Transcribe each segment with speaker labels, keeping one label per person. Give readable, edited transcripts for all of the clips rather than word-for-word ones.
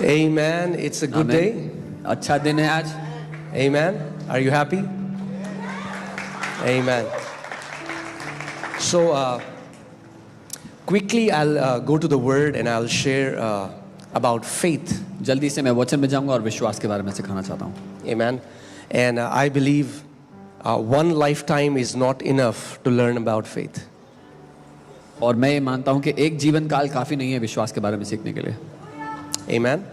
Speaker 1: Amen. It's a good day.
Speaker 2: अच्छा दिन है आज.
Speaker 1: Amen. Are you happy? Amen. So quickly I'll go to the word and I'll share about faith.
Speaker 2: जल्दी से मैं वचन में जाऊंगा और विश्वास के बारे में सिखाना चाहता हूँ.
Speaker 1: Amen. And I believe one lifetime is not enough to learn about faith.
Speaker 2: और मैं ये मानता हूँ कि एक जीवन काल काफी नहीं है विश्वास के बारे में सीखने के लिए.
Speaker 1: Amen.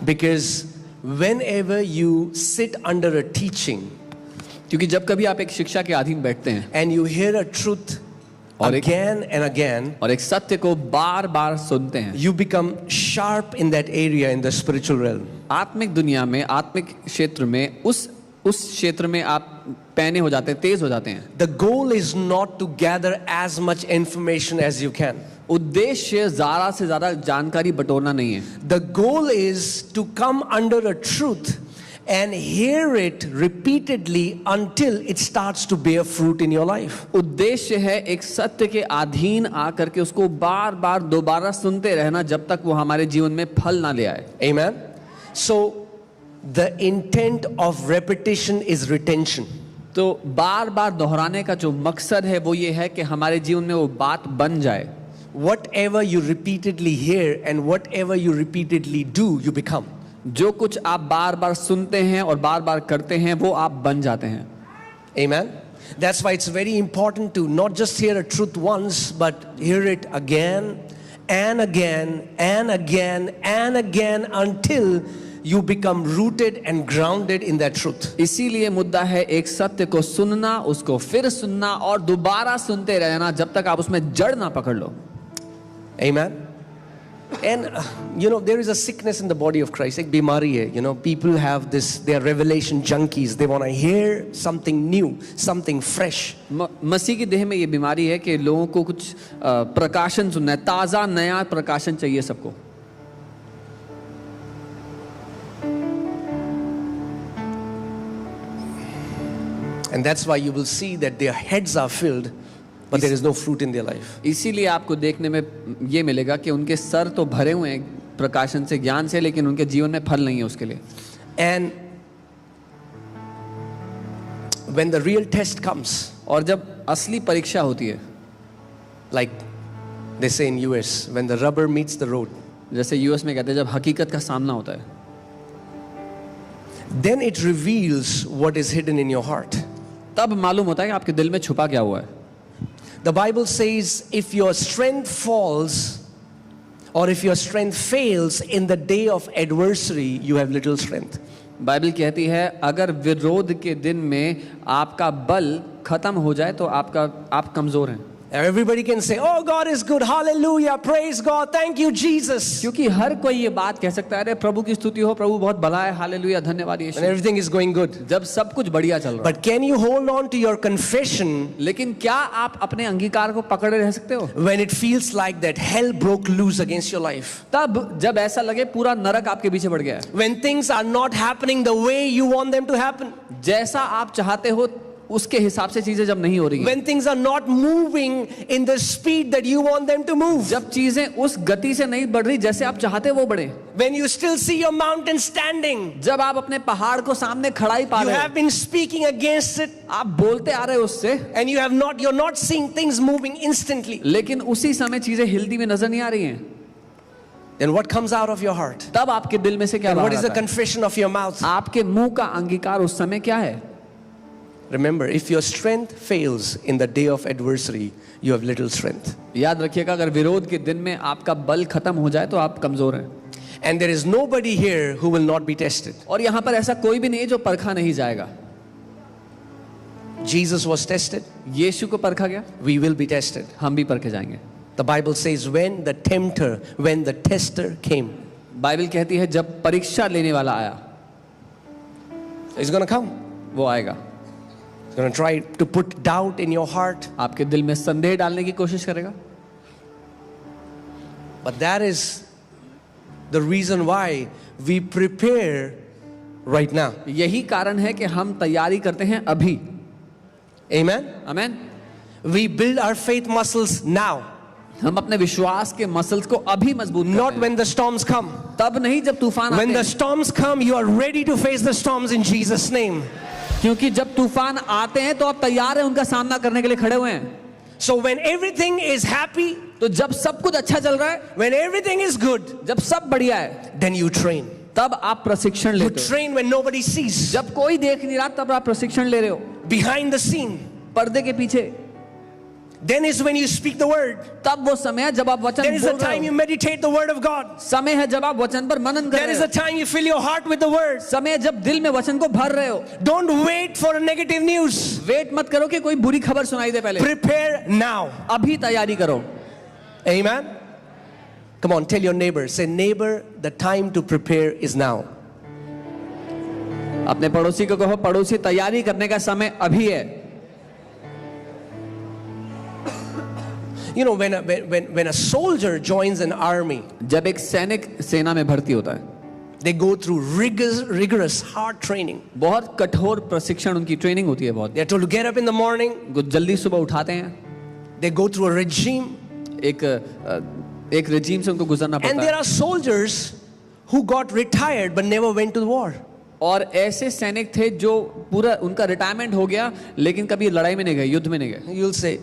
Speaker 1: Because whenever you sit under a teaching,
Speaker 2: क्योंकि जब कभी आप एक शिक्षा के अधीन बैठते हैं
Speaker 1: and you hear a truth again and again,
Speaker 2: और एक सत्य को बार बार सुनते हैं,
Speaker 1: you become sharp in that area in the spiritual realm.
Speaker 2: आत्मिक दुनिया में, आत्मिक क्षेत्र में, उस क्षेत्र में आप पैने हो जाते हैं, तेज हो जाते हैं.
Speaker 1: The goal is not to gather as much information as you can.
Speaker 2: उद्देश्य ज़्यादा से ज़्यादा जानकारी बटोरना नहीं है.
Speaker 1: The goal is to come under a truth and hear it repeatedly until it starts to bear fruit in your life.
Speaker 2: उद्देश्य है एक सत्य के अधीन आकर के उसको बार बार दोबारा सुनते रहना जब तक वो हमारे जीवन में फल ना ले आए.
Speaker 1: Amen. So the intent of repetition is retention.
Speaker 2: तो बार बार दोहराने का जो मकसद है वो ये है कि हमारे जीवन में वो बात बन जाए.
Speaker 1: Whatever you repeatedly hear and whatever you repeatedly do, you become.
Speaker 2: जो कुछ आप बार बार सुनते हैं और बार बार करते हैं वो आप बन जाते हैं.
Speaker 1: Amen. That's why it's very important to not just hear a truth once, but hear it again and again and again and again until you become rooted and grounded in that truth.
Speaker 2: इसीलिए मुद्दा है एक सत्य को सुनना, उसको फिर सुनना और दोबारा सुनते रहना जब तक आप उसमें जड़ ना पकड़ लो.
Speaker 1: Amen. And there is a sickness in the body of Christ. एक बीमारी है. People have this, they are revelation junkies. They want to hear something new, something fresh.
Speaker 2: मसीह की देह में ये बीमारी है कि लोगों को कुछ प्रकाशन सुनना है, ताज़ा नया प्रकाशन चाहिए सबको.
Speaker 1: And that's why you will see that their heads are filled, but there is no fruit in their life.
Speaker 2: इसीलिए आपको देखने में ये मिलेगा कि उनके सर तो भरे हुए हैं प्रकाशन से, ज्ञान से, लेकिन उनके जीवन में फल नहीं है उसके लिए.
Speaker 1: And when the real test comes,
Speaker 2: और जब असली परीक्षा होती है,
Speaker 1: like they say in US, when the rubber meets the road,
Speaker 2: जैसे यूएस में कहते हैं जब हकीकत का सामना होता है,
Speaker 1: then it reveals what is hidden in your heart.
Speaker 2: तब मालूम होता है कि आपके दिल में छुपा क्या हुआ है.
Speaker 1: The Bible says if your strength falls or if your strength fails in the day of adversity, you have little strength.
Speaker 2: Bible कहती है अगर विरोध के दिन में आपका बल खत्म हो जाए तो आप कमजोर हैं.
Speaker 1: Everybody can say, "Oh, God is good, hallelujah, praise God, thank you, Jesus."
Speaker 2: क्योंकि हर कोई ये बात कह सकता है, अरे प्रभु की स्तुति हो, प्रभु बहुत भला है, हालेलुया, धन्यवाद यीशु.
Speaker 1: When everything is going good.
Speaker 2: जब सब कुछ बढ़िया चल रहा है.
Speaker 1: But can you hold on to your confession?
Speaker 2: लेकिन क्या आप अपने अंगीकार को पकड़े रह सकते हो?
Speaker 1: When it feels like that hell broke loose against your life.
Speaker 2: तब जब ऐसा लगे पूरा नरक आपके पीछे बढ़ गया है.
Speaker 1: When things are not happening the way you want them to happen.
Speaker 2: जैसा आप चाहते हो उसके हिसाब से चीजें जब नहीं हो रही हैं.
Speaker 1: When things are not moving in the speed that you want them to move.
Speaker 2: जब चीजें उस गति से नहीं बढ़ रही जैसे आप चाहते वो बढ़े.
Speaker 1: When you still see your mountain standing.
Speaker 2: जब आप अपने पहाड़ को सामने खड़ा ही पा रहे
Speaker 1: You
Speaker 2: हो.
Speaker 1: have been speaking against it.
Speaker 2: आप बोलते आ रहे हो उससे.
Speaker 1: And you're not seeing things moving instantly.
Speaker 2: लेकिन उसी समय चीजें हिलती हुई नजर नहीं आ रही हैं.
Speaker 1: Then what comes out of your heart?
Speaker 2: तब आपके दिल में से क्या
Speaker 1: And
Speaker 2: बाहर
Speaker 1: what is the
Speaker 2: आता है?
Speaker 1: confession of your mouth?
Speaker 2: आपके मुंह का अंगीकार उस समय क्या है?
Speaker 1: Remember, if your strength fails in the day of adversity, you have little strength.
Speaker 2: याद रखिएगा अगर विरोध के दिन में आपका बल खत्म हो जाए तो आप कमजोर हैं.
Speaker 1: And there is nobody here who will not be tested.
Speaker 2: और यहाँ पर ऐसा कोई भी नहीं है जो परखा नहीं जाएगा.
Speaker 1: Jesus was tested.
Speaker 2: यीशु को परखा गया.
Speaker 1: We will be tested.
Speaker 2: हम भी परखे जाएंगे.
Speaker 1: The Bible says when the tester came.
Speaker 2: Bible कहती है जब परीक्षा लेने वाला आया.
Speaker 1: He's going to come.
Speaker 2: वो आएगा.
Speaker 1: He's going to try to put doubt in your heart.
Speaker 2: आपके दिल में संदेह डालने की कोशिश करेगा.
Speaker 1: But that is the reason why we prepare right now.
Speaker 2: यही कारण है कि हम तैयारी करते हैं अभी.
Speaker 1: Amen.
Speaker 2: Amen.
Speaker 1: We build our faith muscles now.
Speaker 2: हम अपने विश्वास के मसल्स को अभी मजबूत करते
Speaker 1: Not
Speaker 2: हैं।
Speaker 1: when the storms come.
Speaker 2: तब नहीं जब तूफान आते
Speaker 1: When the
Speaker 2: हैं।
Speaker 1: storms come, you are ready to face the storms in Jesus' name.
Speaker 2: क्योंकि जब तूफान आते हैं तो आप तैयार हैं उनका सामना करने के लिए खड़े हुए हैं।
Speaker 1: So when everything is happy,
Speaker 2: तो जब सब कुछ अच्छा चल रहा है,
Speaker 1: when everything is good,
Speaker 2: जब सब बढ़िया है,
Speaker 1: then you train.
Speaker 2: तब आप प्रशिक्षण
Speaker 1: You
Speaker 2: लेते हो।
Speaker 1: train when nobody sees.
Speaker 2: जब कोई देख नहीं रहा तब आप प्रशिक्षण ले रहे हो।
Speaker 1: Behind the scene.
Speaker 2: पर्दे के पीछे।
Speaker 1: Then is when you speak the word.
Speaker 2: तब वो समय है जब आप वचन
Speaker 1: There is a
Speaker 2: बोल रहे
Speaker 1: time you
Speaker 2: हो।
Speaker 1: meditate the word of God.
Speaker 2: समय है जब आप वचन पर मनन कर
Speaker 1: There
Speaker 2: रहे
Speaker 1: is a
Speaker 2: हो।
Speaker 1: time you fill your heart with the word.
Speaker 2: समय है जब दिल में वचन को भर रहे हो।
Speaker 1: Don't wait for a negative news.
Speaker 2: Wait मत करो कि कोई बुरी खबर सुनाई दे पहले।
Speaker 1: Prepare now.
Speaker 2: अभी तैयारी करो।
Speaker 1: Amen. Come on, tell your neighbor. Say, neighbor, the time to prepare is now.
Speaker 2: अपने पड़ोसी को कहो, पड़ोसी तैयारी करने का समय अभी है।
Speaker 1: You know, when a soldier joins an army,
Speaker 2: जब एक सैनिक सेना में भर्ती होता है,
Speaker 1: they go through rigorous, hard training.
Speaker 2: बहुत कठोर प्रशिक्षण उनकी ट्रेनिंग होती है बहुत।
Speaker 1: They are told to get up in the morning.
Speaker 2: जल्दी सुबह उठाते हैं।
Speaker 1: They go through a regime.
Speaker 2: एक रेजिम से उनको गुजरना
Speaker 1: And
Speaker 2: पड़ता
Speaker 1: there
Speaker 2: है।
Speaker 1: are soldiers who got retired but never went to the war.
Speaker 2: और ऐसे सैनिक थे जो पूरा उनका रिटायरमेंट हो गया लेकिन कभी लड़ाई में नहीं गए, युद्ध में नहीं गए।
Speaker 1: You'll say,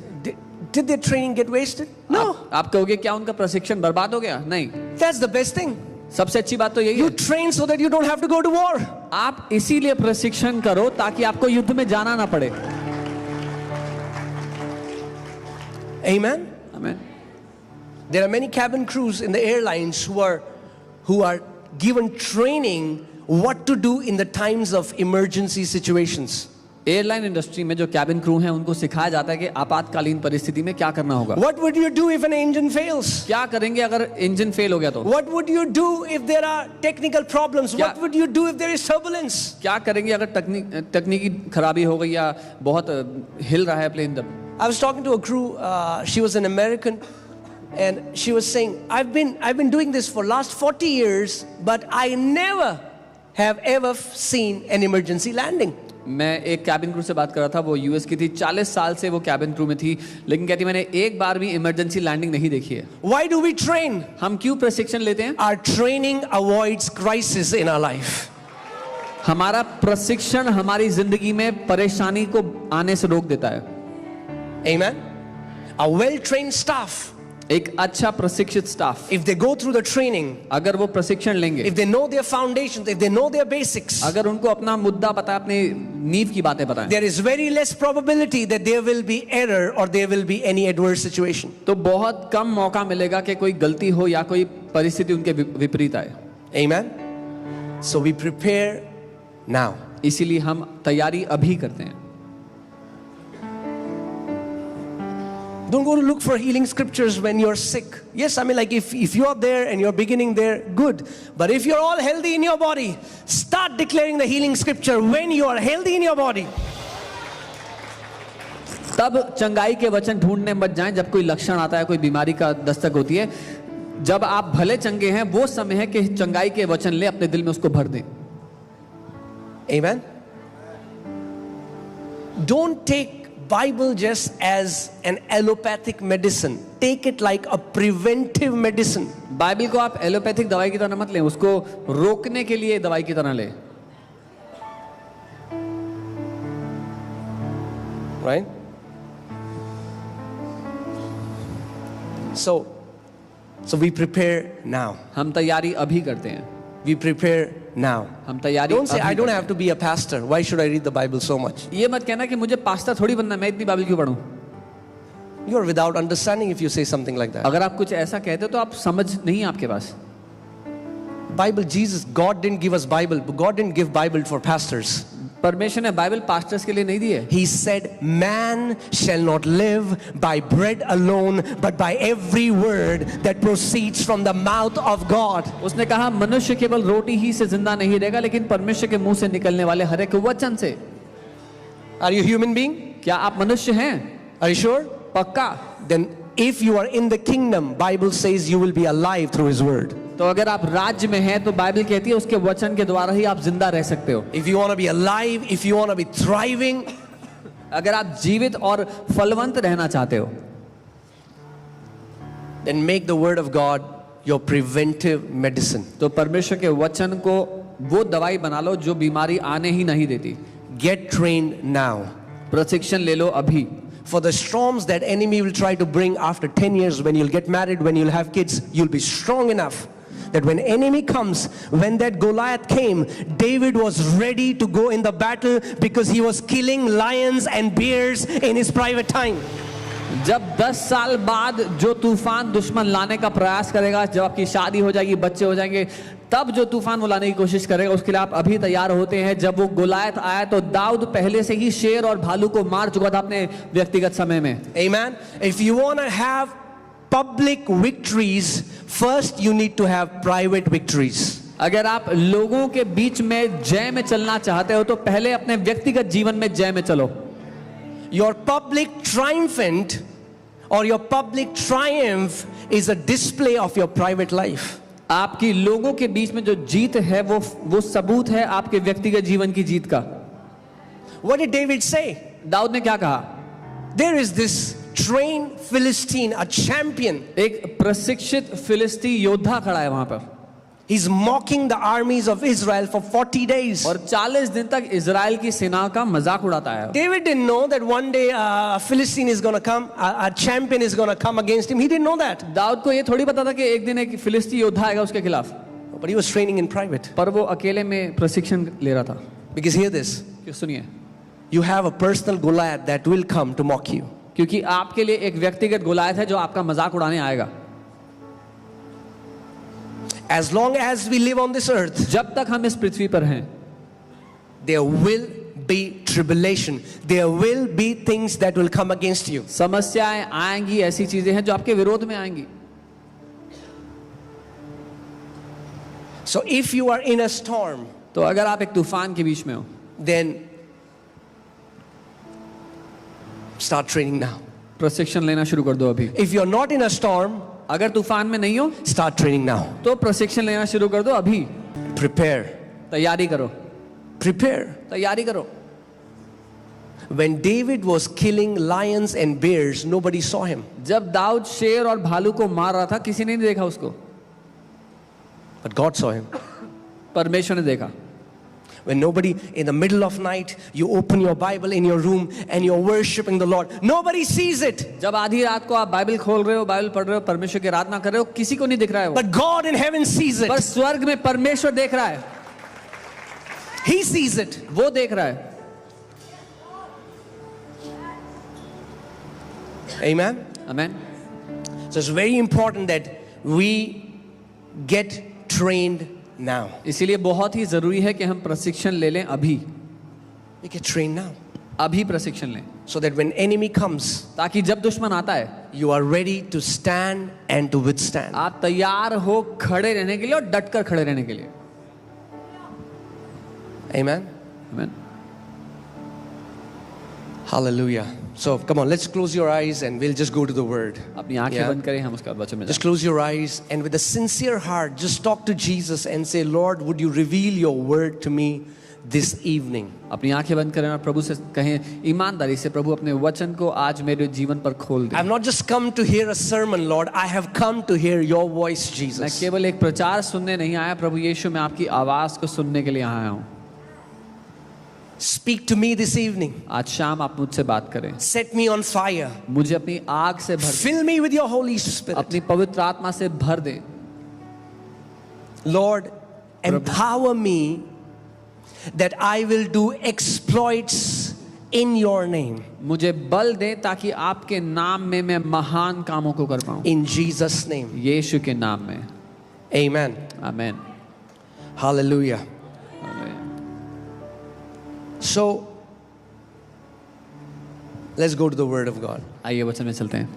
Speaker 1: did their training get wasted? No.
Speaker 2: आप कहोगे क्या उनका प्रशिक्षण बर्बाद हो गया? नहीं।
Speaker 1: That's the best thing.
Speaker 2: सबसे अच्छी बात तो यही
Speaker 1: You
Speaker 2: है।
Speaker 1: train so that you don't have to go to war.
Speaker 2: आप इसीलिए प्रशिक्षण करो ताकि आपको युद्ध में जाना ना पड़े।
Speaker 1: Amen.
Speaker 2: आमीन।
Speaker 1: There are many cabin crews in the airlines who are given training what to do in the times of emergency situations.
Speaker 2: Airline industry में जो कैबिन क्रू हैं उनको सिखाया जाता है कि आपातकालीन परिस्थिति में क्या करना होगा।
Speaker 1: What would you do if an engine fails?
Speaker 2: क्या करेंगे अगर इंजन फेल हो गया तो?
Speaker 1: What would you do if there are technical problems?
Speaker 2: क्या-
Speaker 1: What would you do if there is turbulence?
Speaker 2: क्या करेंगे अगर तकनीकी खराबी हो गई या बहुत हिल रहा है प्लेन जब?
Speaker 1: I was talking to a crew. She was an American, and she was saying, "I've been doing this for last 40 years, but I never have ever seen an emergency landing."
Speaker 2: मैं एक cabin crew से बात कर रहा था, वो US की थी, 40 साल से वो कैबिन क्रू में थी, लेकिन कहती मैंने एक बार भी इमरजेंसी लैंडिंग नहीं देखी है।
Speaker 1: Why do we train?
Speaker 2: हम क्यों प्रशिक्षण लेते हैं?
Speaker 1: Our training avoids crisis in our life.
Speaker 2: हमारा प्रशिक्षण हमारी जिंदगी में परेशानी को आने से रोक देता है।
Speaker 1: Amen. A well-trained staff,
Speaker 2: एक अच्छा प्रशिक्षित staff,
Speaker 1: if they go through the training,
Speaker 2: अगर वो प्रशिक्षण लेंगे,
Speaker 1: if they know their foundations, if they know their basics,
Speaker 2: अगर उनको अपना मुद्दा पता है, अपनी नींव की बातें पता है,
Speaker 1: there is very less probability that there will be error or there will be any adverse situation.
Speaker 2: तो बहुत कम मौका मिलेगा कि कोई गलती हो या कोई परिस्थिति उनके विपरीत आए।
Speaker 1: Amen. So we prepare now.
Speaker 2: इसीलिए हम तैयारी अभी करते हैं।
Speaker 1: Don't go to look for healing scriptures when you're sick. Yes, I mean, like if you're there and you're beginning there, good. But if you're all healthy in your body, start declaring the healing scripture when you are healthy in your body.
Speaker 2: तब चंगाई के वचन ढूंढने मत जाएं जब कोई लक्षण आता है, कोई बीमारी का दस्तक होती है। जब आप भले चंगे हैं, वो समय है कि चंगाई के वचन ले, अपने दिल में उसको भर दें।
Speaker 1: Amen. Don't take Bible just as an allopathic medicine. Take it like a preventive medicine.
Speaker 2: Bible को आप एलोपैथिक दवाई की तरह मत लें, उसको रोकने के लिए दवाई की तरह लें।
Speaker 1: Right? So we prepare now.
Speaker 2: हम तैयारी अभी करते हैं।
Speaker 1: We prepare now.
Speaker 2: हम तैयारी
Speaker 1: Don't say,
Speaker 2: अभी
Speaker 1: I don't
Speaker 2: करते
Speaker 1: have to be a pastor. Why should I read the Bible so much?
Speaker 2: हैं। ये मत कहना कि मुझे पास्टर थोड़ी बनना है, मैं इतनी बाइबल क्यों पढूं।
Speaker 1: You are without understanding if you say something like that.
Speaker 2: अगर आप कुछ ऐसा कहते हो तो आप समझ नहीं है आपके पास।
Speaker 1: Bible, God didn't give us Bible. God didn't give Bible for pastors.
Speaker 2: परमेश्वर ने बाइबल पास्टर्स के लिए नहीं दी है।
Speaker 1: He said, man shall not live by bread alone, but by every word that proceeds from the mouth of God.
Speaker 2: उसने कहा मनुष्य केवल रोटी ही से जिंदा नहीं रहेगा, लेकिन परमेश्वर के मुंह से निकलने वाले हर एक वचन से।
Speaker 1: Are you a human being?
Speaker 2: क्या आप मनुष्य हैं?
Speaker 1: Are you sure?
Speaker 2: पक्का।
Speaker 1: Then if you are in the kingdom, Bible says you will be alive through his word.
Speaker 2: तो अगर आप राज्य में हैं तो बाइबल कहती है उसके वचन के द्वारा ही आप जिंदा रह सकते हो।
Speaker 1: If you want to be alive, if you want to be thriving,
Speaker 2: अगर आप जीवित और फलवंत रहना चाहते हो,
Speaker 1: then make the word of God your preventive medicine.
Speaker 2: तो परमेश्वर के वचन को वो दवाई बना लो जो बीमारी आने ही नहीं देती.
Speaker 1: Get trained now.
Speaker 2: प्रशिक्षण ले लो अभी.
Speaker 1: For the storms that enemy will try to bring after 10 years, when you'll get married, when you'll have kids, you'll be strong enough that when enemy comes, when that Goliath came, David was ready to go in the battle because he was killing lions and bears in his private time.
Speaker 2: जब 10 साल बाद जो तूफान दुश्मन लाने का प्रयास करेगा, जब आपकी शादी हो जाएगी, बच्चे हो जाएंगे, तब जो तूफान वो लाने की कोशिश करेगा, उसके लिए आप अभी तैयार होते हैं. जब वो गोलायत आया तो दाऊद पहले से ही शेर और भालू को मार चुका था अपने व्यक्तिगत समय में.
Speaker 1: Amen. If you want to have public victories, first you need to have private victories.
Speaker 2: अगर आप लोगों के बीच में जय में चलना चाहते हो तो पहले अपने व्यक्तिगत जीवन में जय में चलो.
Speaker 1: Your public triumphant or your public triumph is a display of your private life.
Speaker 2: आपकी लोगों के बीच में जो जीत है वो सबूत है आपके व्यक्तिगत जीवन की जीत का.
Speaker 1: What did David say?
Speaker 2: Dawood ने क्या कहा?
Speaker 1: There is this trained Philistine, a champion.
Speaker 2: एक प्रशिक्षित फिलिस्ती योद्धा खड़ा है वहां पर.
Speaker 1: He's mocking the armies of Israel for 40 days.
Speaker 2: और 40 दिन तक इजराइल की सेना का मजाक उड़ाता है.
Speaker 1: David didn't know that one day a Philistine is going to come, a champion is going to come against him. He didn't know that.
Speaker 2: Dawood को ये थोड़ी पता था कि एक दिन एक फिलिस्ती योद्धा आएगा उसके खिलाफ.
Speaker 1: But he was training in private.
Speaker 2: पर वो अकेले में प्रशिक्षण ले रहा था.
Speaker 1: Because hear this.
Speaker 2: क्यों? सुनिए.
Speaker 1: You have a personal Goliath that will come to mock you.
Speaker 2: क्योंकि आपके लिए एक व्यक्तिगत गोलायत है जो आपका मजाक उड़ाने आएगा.
Speaker 1: As long as we live on this earth,
Speaker 2: जब तक हम इस पृथ्वी पर हैं,
Speaker 1: there will be tribulation. There will be things that will come against you.
Speaker 2: समस्याएं आएंगी, ऐसी चीजें हैं जो आपके विरोध में आएंगी.
Speaker 1: So if you are in a storm,
Speaker 2: तो अगर आप एक तूफान के बीच में हो,
Speaker 1: then start training now.
Speaker 2: प्रशिक्षण लेना शुरू कर दो अभी.
Speaker 1: If you're not in a storm,
Speaker 2: अगर तूफान में नहीं हो
Speaker 1: start training now.
Speaker 2: तो प्रशिक्षण लेना शुरू कर दो अभी.
Speaker 1: Prepare.
Speaker 2: तैयारी करो.
Speaker 1: Prepare.
Speaker 2: तैयारी करो.
Speaker 1: When David was killing lions and bears, nobody saw him.
Speaker 2: जब दाऊद शेर और भालू को मार रहा था, किसी ने नहीं देखा उसको.
Speaker 1: But God saw him.
Speaker 2: परमेश्वर ने देखा.
Speaker 1: When nobody, in the middle of night, you open your Bible in your room and you're worshiping the Lord. Nobody sees it.
Speaker 2: जब आधी रात को आप बाइबल खोल रहे हो, बाइबल पढ़ रहे हो, परमेश्वर की आराधना कर रहे हो, किसी को नहीं दिख रहा है वो.
Speaker 1: But God in heaven sees it.
Speaker 2: पर स्वर्ग में परमेश्वर देख रहा है.
Speaker 1: He sees it.
Speaker 2: वो देख रहा है.
Speaker 1: Amen.
Speaker 2: Amen.
Speaker 1: So it's very important that we get trained now.
Speaker 2: इसीलिए बहुत ही जरूरी है कि हम प्रशिक्षण ले लें अभी.
Speaker 1: We get trained now.
Speaker 2: अभी प्रशिक्षण लें.
Speaker 1: So that when enemy comes,
Speaker 2: ताकि जब दुश्मन आता है,
Speaker 1: you are ready to stand and to withstand.
Speaker 2: आप तैयार हो खड़े रहने के लिए और डटकर खड़े रहने के लिए.
Speaker 1: Amen.
Speaker 2: Amen.
Speaker 1: Hallelujah. So come on, let's close your eyes and we'll just go to the word.
Speaker 2: अपनी आंखें
Speaker 1: Yeah.
Speaker 2: बंद करें, हम उसके बाद वचन में
Speaker 1: Just
Speaker 2: जाएं.
Speaker 1: close your eyes and with a sincere heart, just talk to Jesus and say, Lord, would you reveal your word to me this evening?
Speaker 2: अपनी आंखें बंद करें और प्रभु से कहें ईमानदारी से, प्रभु अपने वचन को आज मेरे जीवन पर खोल दे.
Speaker 1: I've not just come to hear a sermon, Lord. I have come to hear your voice,
Speaker 2: मैं
Speaker 1: Jesus.
Speaker 2: केवल एक प्रचार सुनने नहीं आया प्रभु यीशु, मैं आपकी आवाज को सुनने के लिए आया हूँ.
Speaker 1: Speak to me this evening.
Speaker 2: आज शाम आप मुझसे बात करें.
Speaker 1: Set me on fire.
Speaker 2: मुझे अपनी आग से भर,
Speaker 1: Fill me with your Holy Spirit.
Speaker 2: अपनी पवित्र आत्मा से भर दे.
Speaker 1: Lord, empower me that I will do exploits in your name.
Speaker 2: मुझे बल दे ताकि आपके नाम में मैं महान कामों को कर पाऊं.
Speaker 1: In Jesus' name.
Speaker 2: यीशु के नाम में.
Speaker 1: Amen.
Speaker 2: Amen.
Speaker 1: Hallelujah. So, let's go to the Word of God.
Speaker 2: आइए वचन में चलते हैं.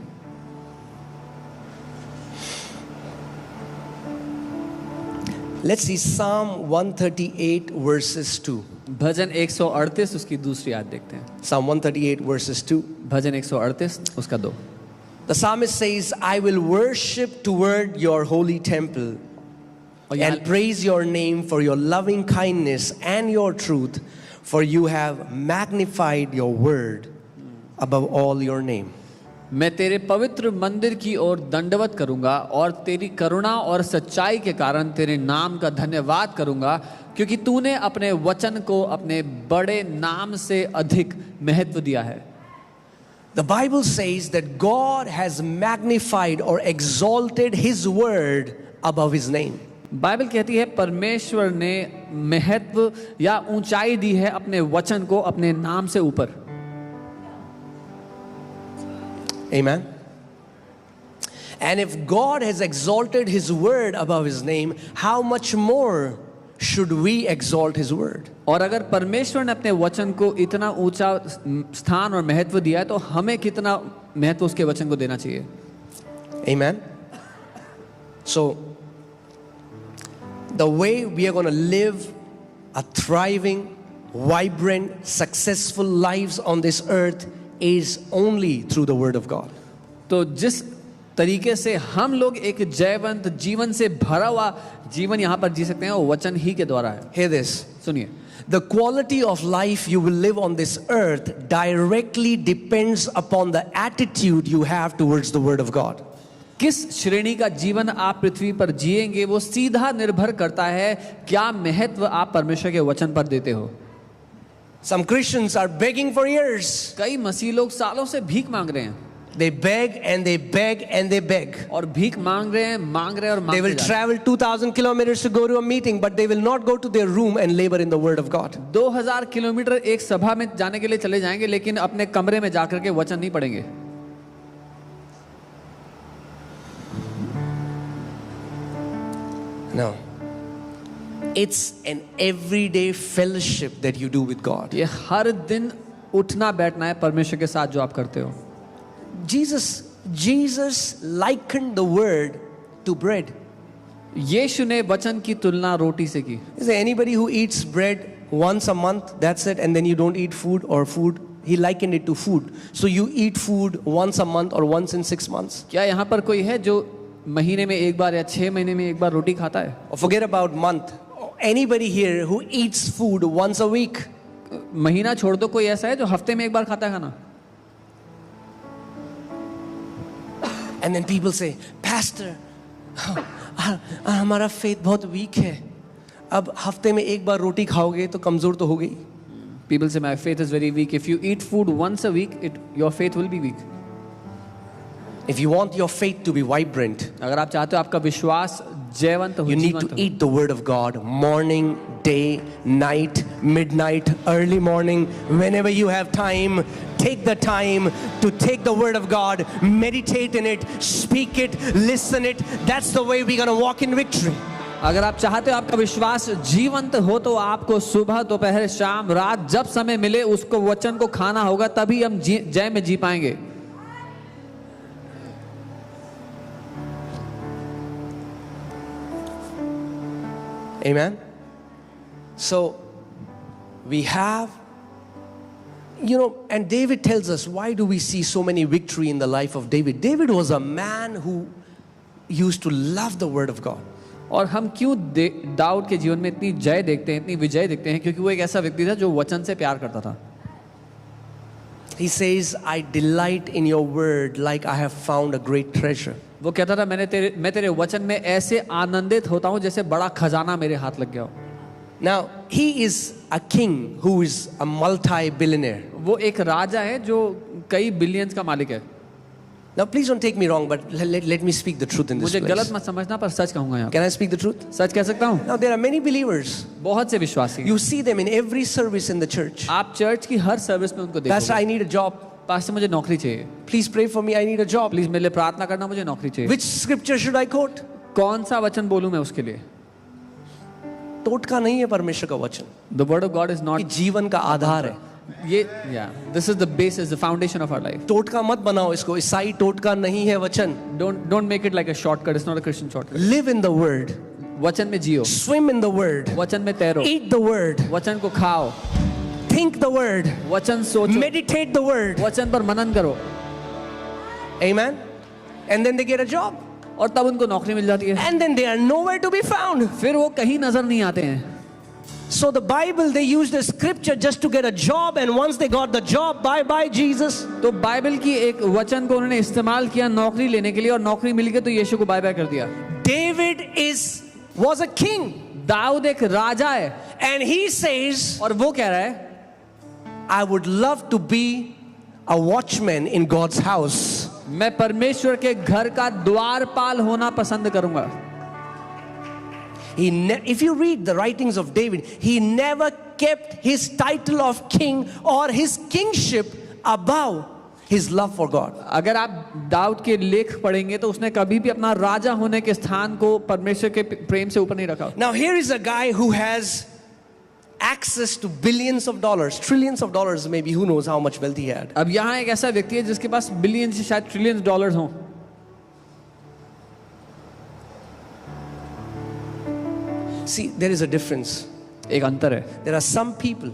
Speaker 1: Let's see Psalm 138 verses 2.
Speaker 2: भजन 138 उसकी दूसरी आयत देखते हैं.
Speaker 1: Psalm 138 verses 2.
Speaker 2: भजन 138 उसका 2.
Speaker 1: The psalmist says, I will worship toward your holy temple
Speaker 2: और
Speaker 1: and
Speaker 2: यहाँ
Speaker 1: praise your name for your loving kindness and your truth, for you have magnified your word above all your name.
Speaker 2: मैं तेरे पवित्र मंदिर की ओर दंडवत करूंगा और तेरी करुणा और सच्चाई के कारण तेरे नाम का धन्यवाद करूंगा, क्योंकि तूने अपने वचन को अपने बड़े नाम से अधिक महत्व दिया है।
Speaker 1: The Bible says that God has magnified or exalted His word above His name.
Speaker 2: Bible कहती है परमेश्वर ने महत्व या ऊंचाई दी है अपने वचन को अपने नाम से ऊपर।
Speaker 1: Amen. And if God has exalted His word above His name, how much more should we exalt His word?
Speaker 2: और अगर परमेश्वर ने अपने वचन को इतना ऊंचा स्थान और महत्व दिया है तो हमें कितना महत्व उसके वचन को देना चाहिए।
Speaker 1: Amen. So the way we are going to live a thriving, vibrant, successful lives on this earth is only through the word of God.
Speaker 2: तो जिस तरीके से हम लोग एक जयवंत जीवन से भरा हुआ जीवन यहाँ पर जी सकते हैं वो वचन ही के द्वारा है।
Speaker 1: Hear this.
Speaker 2: सुनिए,
Speaker 1: The quality of life you will live on this earth directly depends upon the attitude you have towards the word of God.
Speaker 2: किस श्रेणी का जीवन आप पृथ्वी पर जिएंगे वो सीधा निर्भर करता है क्या महत्व आप परमेश्वर के वचन पर देते हो।
Speaker 1: Some Christians are begging for years.
Speaker 2: कई मसीह लोग सालों से भीख मांग रहे हैं।
Speaker 1: They beg and they beg and they beg.
Speaker 2: और भीख मांग रहे हैं और
Speaker 1: They
Speaker 2: मांगते
Speaker 1: will
Speaker 2: जा रहे
Speaker 1: travel 2,000 kilometers to go to a meeting, but they will not go to their room and labor in the word of God.
Speaker 2: हैं। 2000 किलोमीटर एक सभा में जाने के लिए चले जाएंगे लेकिन अपने कमरे में जाकर के वचन नहीं पढ़ेंगे।
Speaker 1: No. It's an everyday fellowship that you do with God.
Speaker 2: ये हर दिन उठना बैठना है परमेश्वर के साथ जो आप करते हो।
Speaker 1: Jesus likened the word to bread.
Speaker 2: यीशु ने वचन की तुलना रोटी से की।
Speaker 1: Is there anybody who eats bread once a month, that's it, and then you don't eat food or food? He likened it to food. So you eat food once a month or once in 6 months.
Speaker 2: क्या यहाँ पर कोई है जो महीने में एक बार या 6 महीने में एक बार रोटी खाता है?
Speaker 1: Or forget about month. Anybody here who eats food once a week?
Speaker 2: महीना छोड़ दो, कोई ऐसा है जो हफ्ते में एक बार खाता है खाना?
Speaker 1: And then people say, Pastor, हमारा faith बहुत weak है. अब हफ्ते में एक बार रोटी खाओगे तो कमजोर तो हो गई.
Speaker 2: People say my faith is very weak. If you eat food once a week, your faith will be weak.
Speaker 1: If you want your faith to be vibrant,
Speaker 2: अगर आप चाहते हो आपका विश्वास जयवंत हो,
Speaker 1: you need
Speaker 2: जीवंत
Speaker 1: to
Speaker 2: हो,
Speaker 1: eat the word of God morning, day, night, midnight, early morning, whenever you have time. Take the time to take the word of God, meditate in it, speak it, listen it. That's the way we're going to walk in victory.
Speaker 2: अगर आप चाहते हो आपका विश्वास जीवंत हो तो आपको सुबह दोपहर शाम रात जब समय मिले उसको वचन को खाना होगा, तभी हम जय में जी पाएंगे।
Speaker 1: Amen. So we have, and David tells us, why do we see so many victory in the life of David? David was a man who used to love the word of God.
Speaker 2: और हम क्यों दाऊद के जीवन में इतनी जय देखते हैं, इतनी विजय देखते हैं? क्योंकि वो एक ऐसा व्यक्ति था जो वचन से प्यार करता था।
Speaker 1: He says, I delight in your word like I have found a great treasure.
Speaker 2: वो कहता था मैं तेरे वचन में ऐसे आनंदित होता हूँ जैसे बड़ा खजाना मेरे हाथ लग गया हो।
Speaker 1: Now, he is a king who is a multi-billionaire.
Speaker 2: वो एक राजा है जो कई बिलियंस का मालिक है।
Speaker 1: Now, please don't take me wrong, but let me speak the truth in this
Speaker 2: मुझे
Speaker 1: place.
Speaker 2: गलत मत समझना पर सच कहूँगा यहाँ।
Speaker 1: Can I speak the truth?
Speaker 2: सच कह सकता हूँ।
Speaker 1: Now, there are many believers.
Speaker 2: बहुत से विश्वासी।
Speaker 1: You see them in every service in the church.
Speaker 2: आप चर्च की हर सर्विस में उनको
Speaker 1: Pastor, I
Speaker 2: देखोगे।
Speaker 1: need a job.
Speaker 2: पास्टर मुझे नौकरी चाहिए।
Speaker 1: Please pray for me. I need a job.
Speaker 2: Please मेरे लिए प्रार्थना करना, मुझे नौकरी चाहिए।
Speaker 1: Which scripture should I quote?
Speaker 2: कौन सा वचन बोलूं मैं उसके लिए?
Speaker 1: टोटका नहीं है परमेश्वर का वचन,
Speaker 2: The word of God is not
Speaker 1: ये जीवन का आधार है.
Speaker 2: this is the basis, the foundation of our life.
Speaker 1: टोटका मत बनाओ इसको, ईसाई टोटका नहीं है वचन.
Speaker 2: Don't make it like a shortcut. It's not a Christian shortcut.
Speaker 1: Live in the word.
Speaker 2: वचन में जियो,
Speaker 1: Swim in the word.
Speaker 2: वचन में तैरो,
Speaker 1: Eat the word.
Speaker 2: वचन को खाओ,
Speaker 1: Think the word.
Speaker 2: वचन सोचो,
Speaker 1: Meditate the word.
Speaker 2: वचन पर मनन करो,
Speaker 1: Amen. And then they get a job.
Speaker 2: और तब उनको नौकरी मिल जाती है।
Speaker 1: And then they are nowhere to be found.
Speaker 2: फिर वो कहीं नजर नहीं आते हैं।
Speaker 1: So the Bible, they used the scripture just to get a job, and once they got the job, bye Jesus.
Speaker 2: तो बाइबल की एक वचन को उन्होंने इस्तेमाल किया नौकरी लेने के लिए, और नौकरी मिल गई तो यीशु को बाय बाय कर दिया।
Speaker 1: David was a king,
Speaker 2: Dawood एक राजा है,
Speaker 1: and he says,
Speaker 2: और वो कह रहा है
Speaker 1: I would love to be a watchman in God's house.
Speaker 2: मैं परमेश्वर के घर का द्वारपाल होना पसंद करूंगा।
Speaker 1: If you read the writings of David, he never kept his title of king or his kingship above his love for God.
Speaker 2: अगर आप दाऊद के लेख पढ़ेंगे तो उसने कभी भी अपना राजा होने के स्थान को परमेश्वर के प्रेम से ऊपर नहीं रखा।
Speaker 1: Now here is a guy who has access to billions of dollars, trillions of dollars maybe, who knows how much wealth he had.
Speaker 2: अब यहाँ एक ऐसा व्यक्ति है जिसके पास बिलियन से शायद ट्रिलियन डॉलर्स हों।
Speaker 1: See, there is a difference.
Speaker 2: एक अंतर है,
Speaker 1: There are some people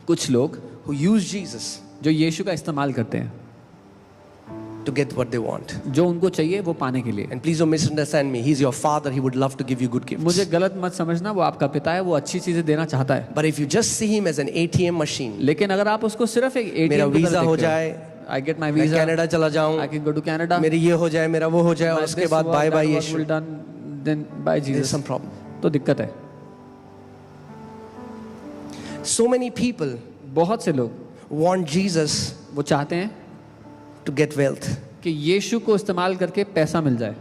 Speaker 2: कुछ लोग
Speaker 1: who use Jesus
Speaker 2: जो यीशु का इस्तेमाल करते हैं,
Speaker 1: to get what they want.
Speaker 2: जो उनको चाहिए वो पाने के लिए।
Speaker 1: And please don't misunderstand me. He's your father. He would love to give you good gifts.
Speaker 2: मुझे गलत मत समझना, वो आपका पिता है, वो अच्छी चीजें देना चाहता है।
Speaker 1: But if you just see him as an ATM machine,
Speaker 2: लेकिन अगर आप उसको सिर्फ एक
Speaker 1: मेरा
Speaker 2: ATM की तरह
Speaker 1: वीजा हो
Speaker 2: देखते हो,
Speaker 1: जाए,
Speaker 2: I get my
Speaker 1: मैं
Speaker 2: visa,
Speaker 1: कनाडा चला जाऊं,
Speaker 2: I can go to Canada,
Speaker 1: मेरी ये हो जाए, मेरा वो हो जाए, और
Speaker 2: my
Speaker 1: उसके
Speaker 2: this
Speaker 1: बाद
Speaker 2: work,
Speaker 1: by
Speaker 2: that
Speaker 1: by
Speaker 2: work
Speaker 1: यीशु,
Speaker 2: will done, then bye
Speaker 1: there's
Speaker 2: Jesus।
Speaker 1: some problem.
Speaker 2: तो दिक्कत है।
Speaker 1: So many people
Speaker 2: बहुत से लोग
Speaker 1: want Jesus
Speaker 2: वो चाहते हैं
Speaker 1: to get wealth.
Speaker 2: कि यीशु को इस्तेमाल करके पैसा मिल जाए।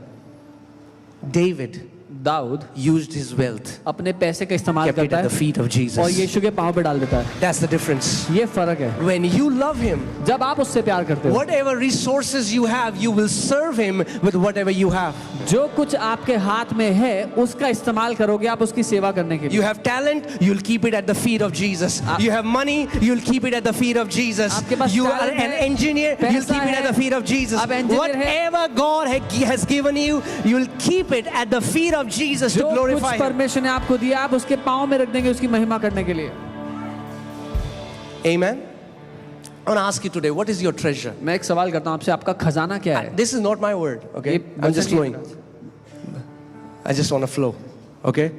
Speaker 1: David
Speaker 2: Dawood
Speaker 1: used his wealth,
Speaker 2: अपने पैसे का इस्तेमाल
Speaker 1: kept it
Speaker 2: करता
Speaker 1: at the
Speaker 2: है
Speaker 1: feet of
Speaker 2: और
Speaker 1: Jesus.
Speaker 2: यीशु के पांव पे डाल देता है।
Speaker 1: That's the difference.
Speaker 2: ये फर्क है।
Speaker 1: When you love him,
Speaker 2: जब आप उससे प्यार करते हो,
Speaker 1: whatever resources you have, you will serve him with whatever you have.
Speaker 2: जो कुछ आपके हाथ में है उसका इस्तेमाल करोगे आप उसकी सेवा करने के लिए।
Speaker 1: You have talent, you'll keep it at the feet of Jesus. You have money, you'll keep it at the feet of Jesus.
Speaker 2: आपके पास
Speaker 1: You are
Speaker 2: talent
Speaker 1: an
Speaker 2: है,
Speaker 1: engineer, you'll
Speaker 2: पैसा
Speaker 1: keep it at
Speaker 2: है,
Speaker 1: the feet of Jesus.
Speaker 2: आप engineer है।
Speaker 1: Whatever God has given you, you'll keep it at the feet of Jesus to
Speaker 2: जो कुछ
Speaker 1: glorify him.
Speaker 2: परमेश्वर ने आपको दिया आप उसके पांव में रख देंगे उसकी महिमा करने के लिए।
Speaker 1: Amen. I want to ask you today, what is your treasure?
Speaker 2: मैं एक सवाल करता हूं आपसे, आपका खजाना क्या है?
Speaker 1: This is not my word, okay?
Speaker 2: ये
Speaker 1: I'm just
Speaker 2: वचन नहीं
Speaker 1: flowing. I just want to flow, okay?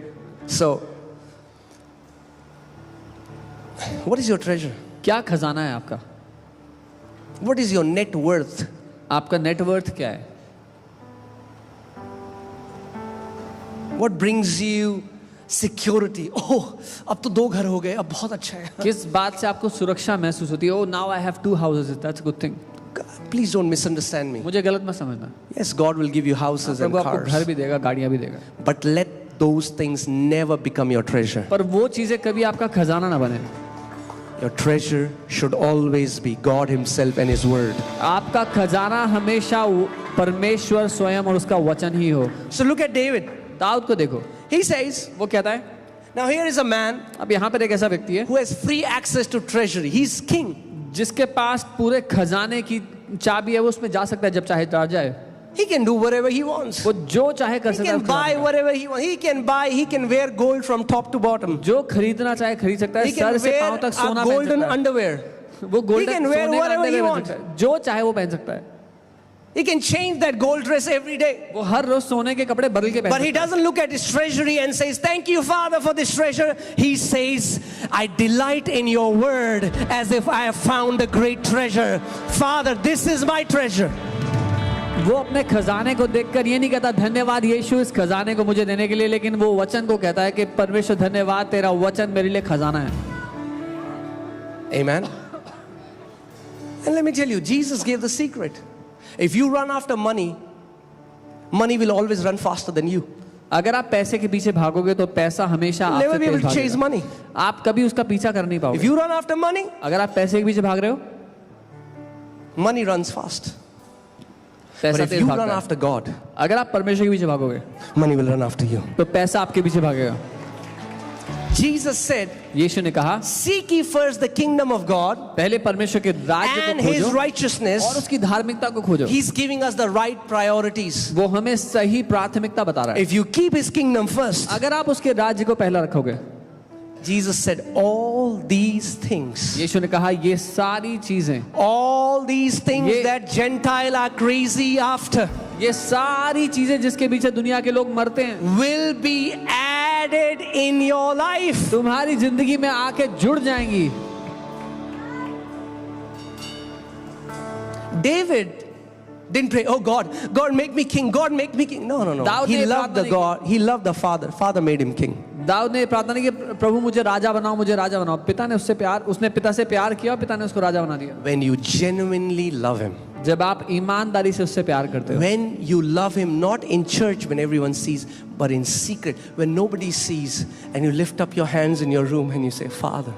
Speaker 1: So, what is your treasure?
Speaker 2: क्या खजाना है आपका?
Speaker 1: What is your net worth?
Speaker 2: आपका नेटवर्थ क्या है?
Speaker 1: What brings you security? Oh, अब तो 2 घर हो गए, अब बहुत अच्छा है.
Speaker 2: किस बात से आपको सुरक्षा महसूस होती है? Oh, now I have 2 houses. That's a good thing.
Speaker 1: Please don't misunderstand me.
Speaker 2: मुझे गलत मत समझना।
Speaker 1: Yes, God will give you houses and
Speaker 2: प्रभु आपको
Speaker 1: cars.
Speaker 2: घर भी देगा, गाड़ियां भी देगा,
Speaker 1: But let those things never become your treasure.
Speaker 2: पर वो चीजें कभी आपका खजाना ना बने।
Speaker 1: Your treasure should always be God Himself and His Word.
Speaker 2: आपका खजाना हमेशा परमेश्वर स्वयं और उसका वचन ही हो।
Speaker 1: So look at David.
Speaker 2: Dawood को देखो,
Speaker 1: He says,
Speaker 2: वो कहता है,
Speaker 1: now here is a man
Speaker 2: अब यहाँ पर एक ऐसा व्यक्ति है
Speaker 1: who has free access to treasury. He's king.
Speaker 2: जिसके पास पूरे खजाने की चाबी है, वो उसमें जा सकता है जब चाहे जा जाए।
Speaker 1: He can do whatever he wants.
Speaker 2: वो जो चाहे कर
Speaker 1: He
Speaker 2: सकता है
Speaker 1: can buy
Speaker 2: खजाने
Speaker 1: whatever he wants. He can wear gold from top to bottom.
Speaker 2: में। जो खरीदना चाहे खरीद सकता है,
Speaker 1: He can
Speaker 2: सर से
Speaker 1: wear
Speaker 2: पांव तक सोना
Speaker 1: a
Speaker 2: पहन
Speaker 1: golden
Speaker 2: सकता है।
Speaker 1: underwear.
Speaker 2: वो गोल्डन
Speaker 1: can wear
Speaker 2: सोने का
Speaker 1: whatever he
Speaker 2: अंडरवेयर पहन
Speaker 1: wants.
Speaker 2: सकता है, जो चाहे वो पहन सकता है।
Speaker 1: He can change that gold dress every day.
Speaker 2: वो हर रोज सोने के कपड़े बदल के
Speaker 1: But
Speaker 2: पहन
Speaker 1: he
Speaker 2: सकता है।
Speaker 1: doesn't look at his treasury and says, thank you, Father, for this treasure. He says, I delight in your word as if I have found a great treasure. Father, this is my treasure.
Speaker 2: वो अपने खजाने को देखकर ये नहीं कहता धन्यवाद यीशु इस खजाने को मुझे देने के लिए, लेकिन वो वचन को कहता है कि परमेश्वर धन्यवाद, तेरा वचन मेरे लिए खजाना है।
Speaker 1: Amen. And let me tell you, Jesus gave the secret. If you run after money, money will always run faster than you.
Speaker 2: अगर आप पैसे के पीछे भागोगे तो पैसा हमेशा
Speaker 1: You'll never
Speaker 2: आपसे
Speaker 1: be able
Speaker 2: Tej
Speaker 1: to chase
Speaker 2: भागेगा।
Speaker 1: money.
Speaker 2: आप कभी उसका पीछा कर नहीं
Speaker 1: If
Speaker 2: पाओगे।
Speaker 1: you run after money,
Speaker 2: अगर आप पैसे के पीछे भाग रहे हो,
Speaker 1: money runs fast. But
Speaker 2: पैसा
Speaker 1: if
Speaker 2: तेज
Speaker 1: you run
Speaker 2: भागता है।
Speaker 1: after God,
Speaker 2: अगर आप परमेश्वर के पीछे भागोगे
Speaker 1: money will run after you.
Speaker 2: तो पैसा आपके पीछे भागेगा।
Speaker 1: Jesus said,
Speaker 2: यीशु ने कहा,
Speaker 1: seek ye first the kingdom of God
Speaker 2: पहले परमेश्वर के राज्य
Speaker 1: and
Speaker 2: को
Speaker 1: His
Speaker 2: खोजो
Speaker 1: righteousness.
Speaker 2: और उसकी धार्मिकता को खोजो।
Speaker 1: He's giving us the right priorities.
Speaker 2: वो हमें सही प्राथमिकता बता रहा है।
Speaker 1: If you keep His kingdom first,
Speaker 2: अगर आप उसके राज्य को पहला रखोगे,
Speaker 1: Jesus said, all these things,
Speaker 2: यीशु ने कहा ये सारी चीजें,
Speaker 1: all these things
Speaker 2: ये-
Speaker 1: that Gentile are crazy after
Speaker 2: ये सारी चीजें जिसके पीछे दुनिया के लोग मरते हैं,
Speaker 1: will be added in your life.
Speaker 2: तुम्हारी जिंदगी में आके जुड़ जाएंगी।
Speaker 1: David didn't pray, oh God, God make me king, God make me king. No, no, no.
Speaker 2: Dawood
Speaker 1: He
Speaker 2: ने
Speaker 1: loved the
Speaker 2: प्रार्थना
Speaker 1: God, he loved the Father. Father made him king.
Speaker 2: Dawood ने प्रार्थना नहीं की प्रभु मुझे राजा बनाओ, मुझे राजा बनाओ। पिता ने उसने पिता से प्यार किया और पिता ने उसको राजा बना दिया।
Speaker 1: When you genuinely love him,
Speaker 2: जब आप ईमानदारी से उससे प्यार करते हो,
Speaker 1: when you love him not in church when everyone sees, but in secret when nobody sees, and you lift up your hands in your room and you say, Father,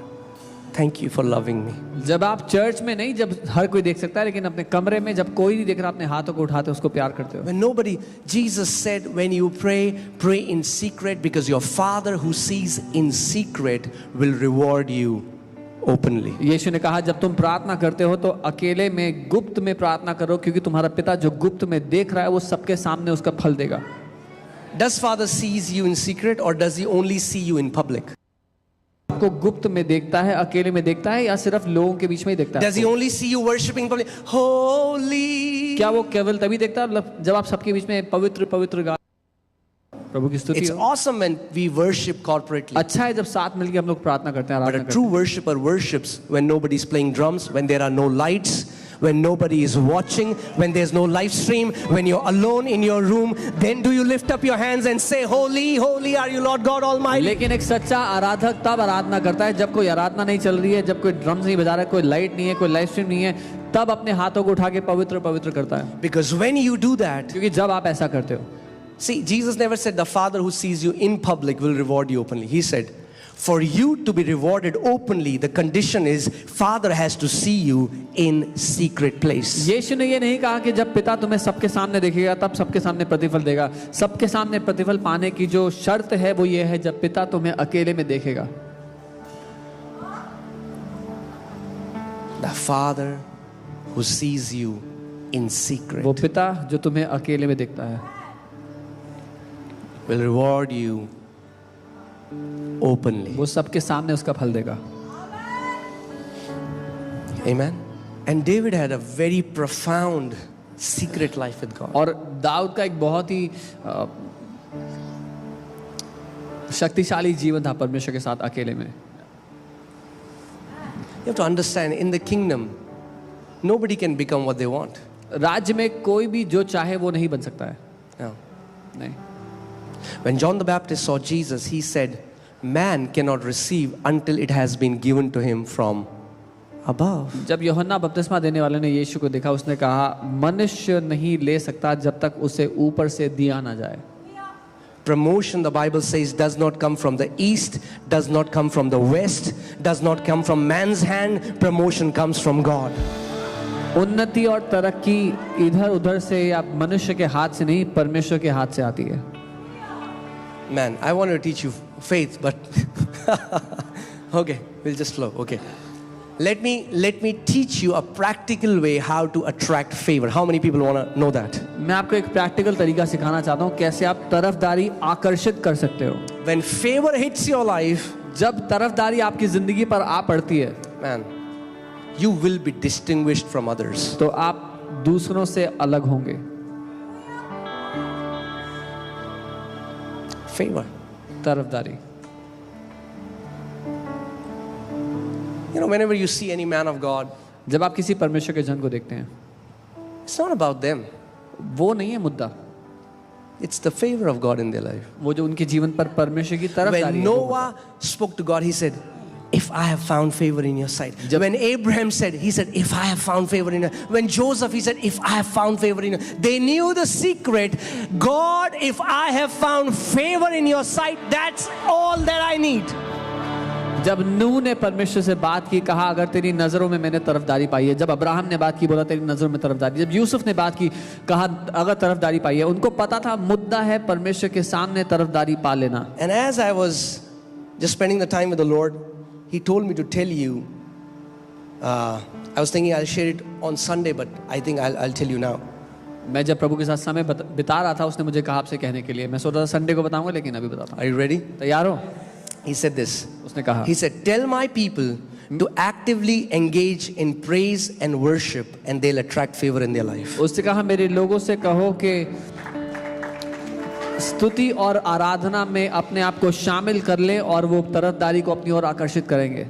Speaker 1: thank you for loving me.
Speaker 2: जब आप church में नहीं, जब हर कोई देख सकता है, लेकिन अपने कमरे में जब कोई नहीं देख रहा, अपने हाथों को उठाते उसको प्यार करते हो।
Speaker 1: When nobody, Jesus said, when you pray, pray in secret, because your Father who sees in secret will reward you openly.
Speaker 2: यीशु ने कहा जब तुम प्रार्थना करते हो तो अकेले में गुप्त में प्रार्थना करो, क्योंकि तुम्हारा पिता जो गुप्त में देख रहा है वो सबके सामने उसका फल देगा।
Speaker 1: Does Father sees you in secret or does he only see you in public?
Speaker 2: आपको गुप्त में देखता है, अकेले में देखता है, या सिर्फ लोगों के बीच में ही देखता है?
Speaker 1: Does he only see you worshiping in public? Holy.
Speaker 2: क्या वो केवल तभी देखता है जब आप सबके बीच में पवित्र पवित्र गा प्रभु की स्तुति
Speaker 1: It's
Speaker 2: हो?
Speaker 1: awesome when we worship corporately.
Speaker 2: अच्छा है जब साथ मिलकर हम लोग प्रार्थना करते हैं,
Speaker 1: But
Speaker 2: आराधना
Speaker 1: a
Speaker 2: करते
Speaker 1: true
Speaker 2: हैं।
Speaker 1: worshipper worships when nobody's playing drums, when there are no lights, when nobody is watching, when there's no live stream, when you're alone in your room. Then do you lift up your hands and say, Holy, holy are you, Lord God Almighty?
Speaker 2: लेकिन एक सच्चा आराधक तब आराधना करता है जब कोई आराधना नहीं चल रही है, जब कोई ड्रम्स नहीं बजा रहा है, कोई लाइट नहीं है, कोई लाइव स्ट्रीम नहीं है, तब अपने हाथों को उठा के पवित्र पवित्र करता है।
Speaker 1: Because when you do that,
Speaker 2: क्योंकि जब आप ऐसा करते हो,
Speaker 1: see, Jesus never said the Father who sees you in public will reward you openly. He said, for you to be rewarded openly, the condition is Father has to see you in secret place.
Speaker 2: यीशु ने ये नहीं कहा कि जब पिता तुम्हें सबके सामने देखेगा तब सबके सामने प्रतिफल देगा। सबके सामने प्रतिफल पाने की जो शर्त है वो ये है जब पिता तुम्हें अकेले में देखेगा।
Speaker 1: The Father who sees you in secret
Speaker 2: वो पिता जो तुम्हें अकेले में देखता है
Speaker 1: will reward you openly.
Speaker 2: वो सबके सामने उसका फल देगा।
Speaker 1: Amen. And David had a very profound secret life with God.
Speaker 2: और दाऊद का एक बहुत ही शक्तिशाली जीवन था परमेश्वर के साथ अकेले में।
Speaker 1: You have to understand, in the kingdom, nobody can become what they want.
Speaker 2: राज्य में कोई भी जो चाहे वो नहीं बन सकता है।
Speaker 1: No.
Speaker 2: नहीं।
Speaker 1: When John the Baptist saw Jesus, he said, man cannot receive until it has been given to him from above.
Speaker 2: जब यूहन्ना बपतिस्मा देने वाले ने यीशु को देखा, उसने कहा मनुष्य नहीं ले सकता जब तक उसे ऊपर से दिया ना जाए।
Speaker 1: Promotion, the Bible says, does not come from the east, does not come from the west, does not come from man's hand. Promotion comes from God.
Speaker 2: उन्नति और तरक्की इधर उधर से या मनुष्य के हाथ से नहीं, परमेश्वर के हाथ से आती है।
Speaker 1: Man, I want to teach you faith, but okay, we'll just flow. Okay. Let me teach you a practical way how to attract favor. How many people want to know that?
Speaker 2: मैं आपको एक practical तरीका सिखाना चाहता हूँ कैसे आप तरफदारी आकर्षित कर सकते हो।
Speaker 1: When favor hits your life,
Speaker 2: जब तरफदारी आपकी जिंदगी पर आ पड़ती है,
Speaker 1: man, you will be distinguished from others.
Speaker 2: तो आप दूसरों से अलग होंगे।
Speaker 1: Favor.
Speaker 2: तरफदारी।
Speaker 1: You know, whenever you see any man of God,
Speaker 2: जब आप किसी परमेश्वर के जन को देखते हैं,
Speaker 1: it's not about them.
Speaker 2: वो नहीं है मुद्दा,
Speaker 1: It's the favor of God in their life.
Speaker 2: वो जो उनके जीवन पर परमेश्वर की तरफदारी
Speaker 1: When
Speaker 2: है।
Speaker 1: Noah spoke to God, he said, if I have found favor in your sight. When Abraham said, he said, if I have found favor in your. When Joseph, he said, if I have found favor in your. They knew the secret. God, if I have found favor in your sight, that's all that I need.
Speaker 2: जब नूह ने परमेश्वर से बात की, कहा अगर तेरी नजरों में मैंने तरफदारी पाई है। जब अब्राहम ने बात की, बोला तेरी नजरों में तरफदारी। जब यूसुफ ने बात की, कहा अगर तरफदारी पाई है। उनको पता था मुद्दा है परमेश्वर के सामने तरफदारी पा लेना।
Speaker 1: And as I was just spending the time with the Lord, He told me to tell you. I was thinking I'll share it on Sunday, but I think I'll tell you now.
Speaker 2: मैं जब प्रभु के साथ समय बिता रहा था, उसने मुझे कहा आपसे कहने के लिए। मैं सोचा था संडे को बताऊंगा, लेकिन अभी बताता हूँ।
Speaker 1: Are you ready?
Speaker 2: तैयार हो?
Speaker 1: He said this.
Speaker 2: उसने कहा,
Speaker 1: He said, tell my people to actively engage in praise and worship, and they'll attract favor in their life.
Speaker 2: उसने कहा मेरे लोगों से कहो कि स्तुति और आराधना में अपने आप को शामिल कर ले और वो तरफदारी को अपनी ओर आकर्षित करेंगे।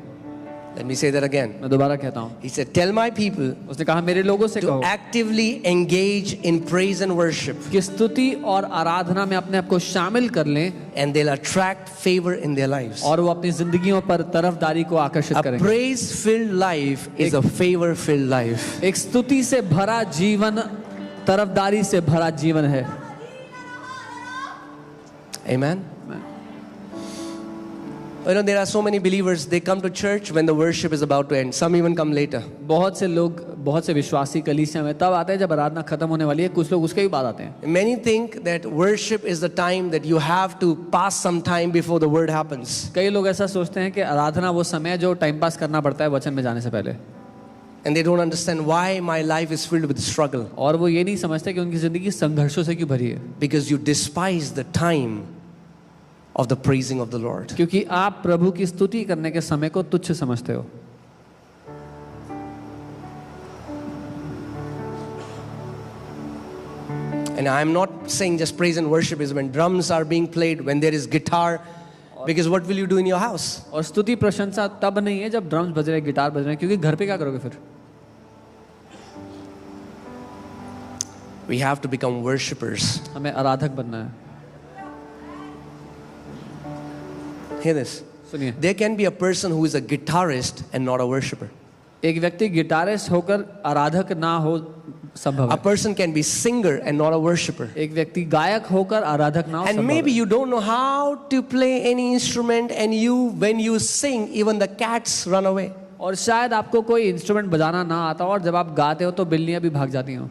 Speaker 1: Let me say that again.
Speaker 2: मैं दोबारा कहता हूँ,
Speaker 1: He said, tell my people
Speaker 2: उसने कहा मेरे लोगों से
Speaker 1: to
Speaker 2: कहो
Speaker 1: actively engage in praise and worship,
Speaker 2: कि स्तुति और आराधना में अपने आप को शामिल कर लें
Speaker 1: and they'll attract favor in their lives.
Speaker 2: और वो अपनी जिंदगियों पर तरफदारी को आकर्षित
Speaker 1: A
Speaker 2: करेंगे।
Speaker 1: praise-filled life is a favor-filled life.
Speaker 2: एक स्तुति से भरा जीवन तरफदारी से भरा जीवन है।
Speaker 1: Amen. You know, there are so many believers, they come to church when the worship is about to end. Some even come later.
Speaker 2: बहुत से लोग, बहुत से विश्वासी कलीसिया में तब आते हैं जब आराधना खत्म होने वाली है, कुछ लोग उसके भी बाद आते हैं।
Speaker 1: Many think that worship is the time that you have to pass some time before the word happens.
Speaker 2: कई लोग ऐसा सोचते हैं कि आराधना वो समय है जो टाइम पास करना पड़ता है वचन में जाने से पहले,
Speaker 1: And they don't understand why my life is filled with struggle.
Speaker 2: और वो ये नहीं समझते कि उनकी जिंदगी संघर्षों से क्यों भरी है।
Speaker 1: Because you despise the time of the praising of the Lord.
Speaker 2: क्योंकि आप प्रभु की स्तुति करने के समय को तुच्छ समझते हो।
Speaker 1: And I'm not saying just praise and worship is when drums are being played, when there is guitar, because what will you do in your house?
Speaker 2: और स्तुति प्रशंसा तब नहीं है जब ड्रम्स बज रहे हैं, गिटार बज रहे हैं, क्योंकि घर पे क्या करोगे फिर?
Speaker 1: We have to become worshippers.
Speaker 2: हमें आराधक बनना है।
Speaker 1: Hear this.
Speaker 2: सुनिए,
Speaker 1: There can be a person who is a guitarist and not a worshipper.
Speaker 2: एक व्यक्ति गिटारिस्ट होकर आराधक ना हो संभव
Speaker 1: A
Speaker 2: है।
Speaker 1: person can be singer and not a worshipper.
Speaker 2: एक व्यक्ति गायक होकर आराधक ना हो
Speaker 1: And
Speaker 2: संभव
Speaker 1: maybe
Speaker 2: है।
Speaker 1: you don't know how to play any instrument, and when you sing, even the cats run away.
Speaker 2: और शायद आपको कोई इंस्ट्रूमेंट बजाना ना आता हो और जब आप गाते हो तो बिल्लियां भी भाग जाती हो,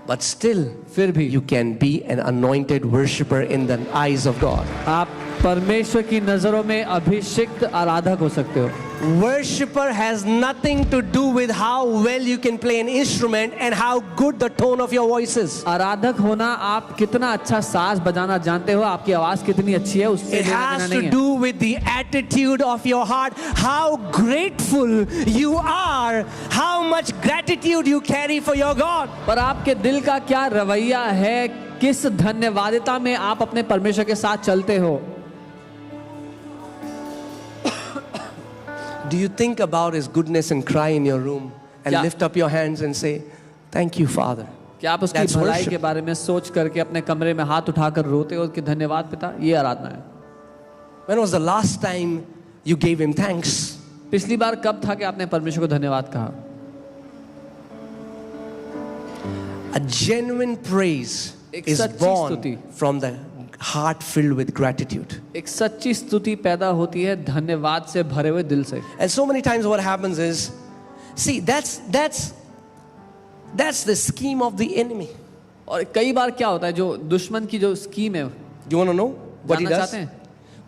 Speaker 1: But still,
Speaker 2: फिर भी
Speaker 1: you can be an anointed worshipper in the eyes of God.
Speaker 2: आप परमेश्वर की नजरों में अभिषिक्त आराधक हो सकते हो।
Speaker 1: Worshipper has nothing to do with how well you can play an instrument and how good the tone of your voice is.
Speaker 2: आराधक होना आप कितना अच्छा साज बजाना जानते हो, आपकी आवाज कितनी अच्छी है, उससे
Speaker 1: It
Speaker 2: लेना
Speaker 1: has
Speaker 2: देना
Speaker 1: to
Speaker 2: नहीं है।
Speaker 1: do with the attitude of your heart, how grateful you are, how much gratitude you carry for your God.
Speaker 2: पर आपके दिल का क्या रवैया है, किस धन्यवादिता में आप अपने परमेश्वर के साथ चलते हो।
Speaker 1: Do you think about His goodness and cry in your room and
Speaker 2: क्या-
Speaker 1: lift up your hands and say, "Thank you, Father"?
Speaker 2: क्या आप उसकी
Speaker 1: That's
Speaker 2: भलाई
Speaker 1: worship.
Speaker 2: के बारे में सोच करके अपने कमरे में हाथ उठाकर रोते हो कि धन्यवाद पिता? ये आराधना है।
Speaker 1: When was the last time you gave Him thanks?
Speaker 2: पिछली बार कब था कि आपने परमेश्वर को धन्यवाद कहा?
Speaker 1: A genuine praise
Speaker 2: एक
Speaker 1: is
Speaker 2: सच्ची
Speaker 1: born
Speaker 2: स्तुति।
Speaker 1: from the heart filled with gratitude.
Speaker 2: एक सच्ची स्तुति पैदा होती है धन्यवाद से भरे हुए दिल से।
Speaker 1: And so many times what happens is, see, that's the scheme of the enemy.
Speaker 2: और कई बार क्या होता है, जो दुश्मन की जो स्कीम है,
Speaker 1: Do you want to know what he
Speaker 2: जानना
Speaker 1: does?
Speaker 2: चाहते हैं?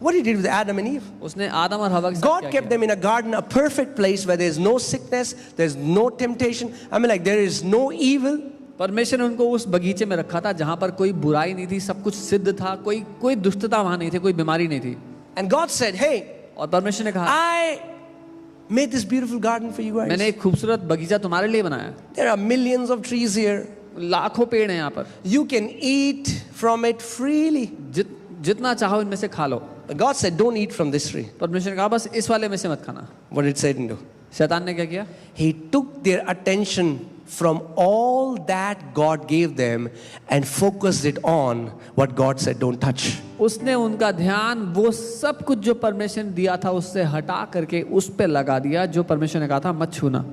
Speaker 1: What he did with Adam and Eve.
Speaker 2: उसने आदम और हवा के साथ
Speaker 1: God
Speaker 2: क्या
Speaker 1: kept
Speaker 2: किया?
Speaker 1: them in a garden, a perfect place where there's no sickness, there's no temptation. I mean, like, there is no evil.
Speaker 2: परमेश्वर ने उनको उस बगीचे में रखा था जहां पर कोई बुराई नहीं थी, सब कुछ सिद्ध था, कोई दुष्टता वहां नहीं थी, कोई बीमारी नहीं थी।
Speaker 1: And God said, "Hey,
Speaker 2: और परमेश्वर ने कहा,
Speaker 1: I made this beautiful garden for you
Speaker 2: मैंने
Speaker 1: guys.
Speaker 2: एक खूबसूरत बगीचा तुम्हारे लिए बनाया।
Speaker 1: There are millions of trees here.
Speaker 2: लाखों पेड़ हैं यहाँ पर,
Speaker 1: You can eat from it freely."
Speaker 2: जितना चाहो इनमें से खा लो।
Speaker 1: But God said, "Don't eat from this tree."
Speaker 2: परमेश्वर ने कहा बस इस वाले में से मत खाना।
Speaker 1: What did Satan do?
Speaker 2: शैतान ने क्या किया?
Speaker 1: He took their attention from all that God gave them and focused it on what God said, "Don't touch."
Speaker 2: उसने उनका ध्यान वो सब कुछ जो परमेश्वर ने दिया था उससे हटा करके उस पे लगा दिया जो परमेश्वर ने कहा था मत छूना।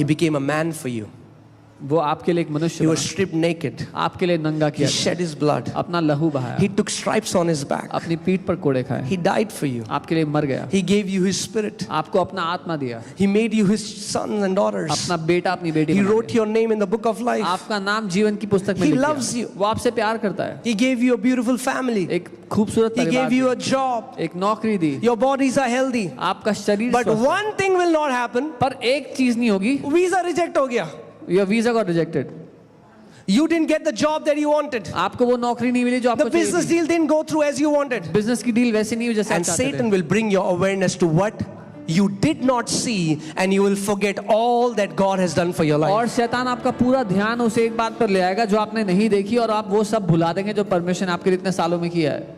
Speaker 1: He became a man for you.
Speaker 2: वो आपके लिए एक
Speaker 1: He
Speaker 2: मनुष्य
Speaker 1: was
Speaker 2: बना,
Speaker 1: stripped naked.
Speaker 2: आपके लिए नंगा
Speaker 1: He
Speaker 2: किया,
Speaker 1: shed his blood.
Speaker 2: अपना लहू बहाया,
Speaker 1: He took stripes on his back.
Speaker 2: अपनी पीठ पर कोड़े खाए,
Speaker 1: He died for you.
Speaker 2: आपके लिए मर गया,
Speaker 1: He gave you his spirit.
Speaker 2: आपको अपना आत्मा दिया,
Speaker 1: He made you his sons and daughters.
Speaker 2: अपना बेटा अपनी बेटी
Speaker 1: He
Speaker 2: बना
Speaker 1: wrote
Speaker 2: दिया।
Speaker 1: your name in the book of life.
Speaker 2: आपका नाम जीवन की पुस्तक में
Speaker 1: He
Speaker 2: लिख दिया।
Speaker 1: loves you.
Speaker 2: वो आपसे प्यार करता है,
Speaker 1: He gave you a beautiful family.
Speaker 2: एक खूबसूरत
Speaker 1: He
Speaker 2: परिवार
Speaker 1: gave you
Speaker 2: दिया,
Speaker 1: a job.
Speaker 2: एक नौकरी दी,
Speaker 1: Your bodies are healthy.
Speaker 2: आपका शरीर
Speaker 1: But
Speaker 2: स्वस्थ है।
Speaker 1: one thing will not happen.
Speaker 2: पर एक चीज नहीं होगी,
Speaker 1: Visa reject हो गया.
Speaker 2: Your visa got rejected.
Speaker 1: You didn't get the job that you wanted.
Speaker 2: आपको वो नौकरी नहीं मिली जो
Speaker 1: The
Speaker 2: आपको
Speaker 1: business
Speaker 2: चाहिए
Speaker 1: deal didn't go through as you wanted.
Speaker 2: थी। बिजनेस की डील वैसे नहीं हुई जैसे आप
Speaker 1: And
Speaker 2: चाहते थे।
Speaker 1: Satan will bring your awareness to what? you did not see, and you will forget all that God has done for your life.
Speaker 2: और शैतान आपका पूरा ध्यान उस एक बात पर ले आएगा जो आपने नहीं देखी, और आप वो सब भुला देंगे जो परमेश्वर ने आपके लिए इतने सालों में किया है।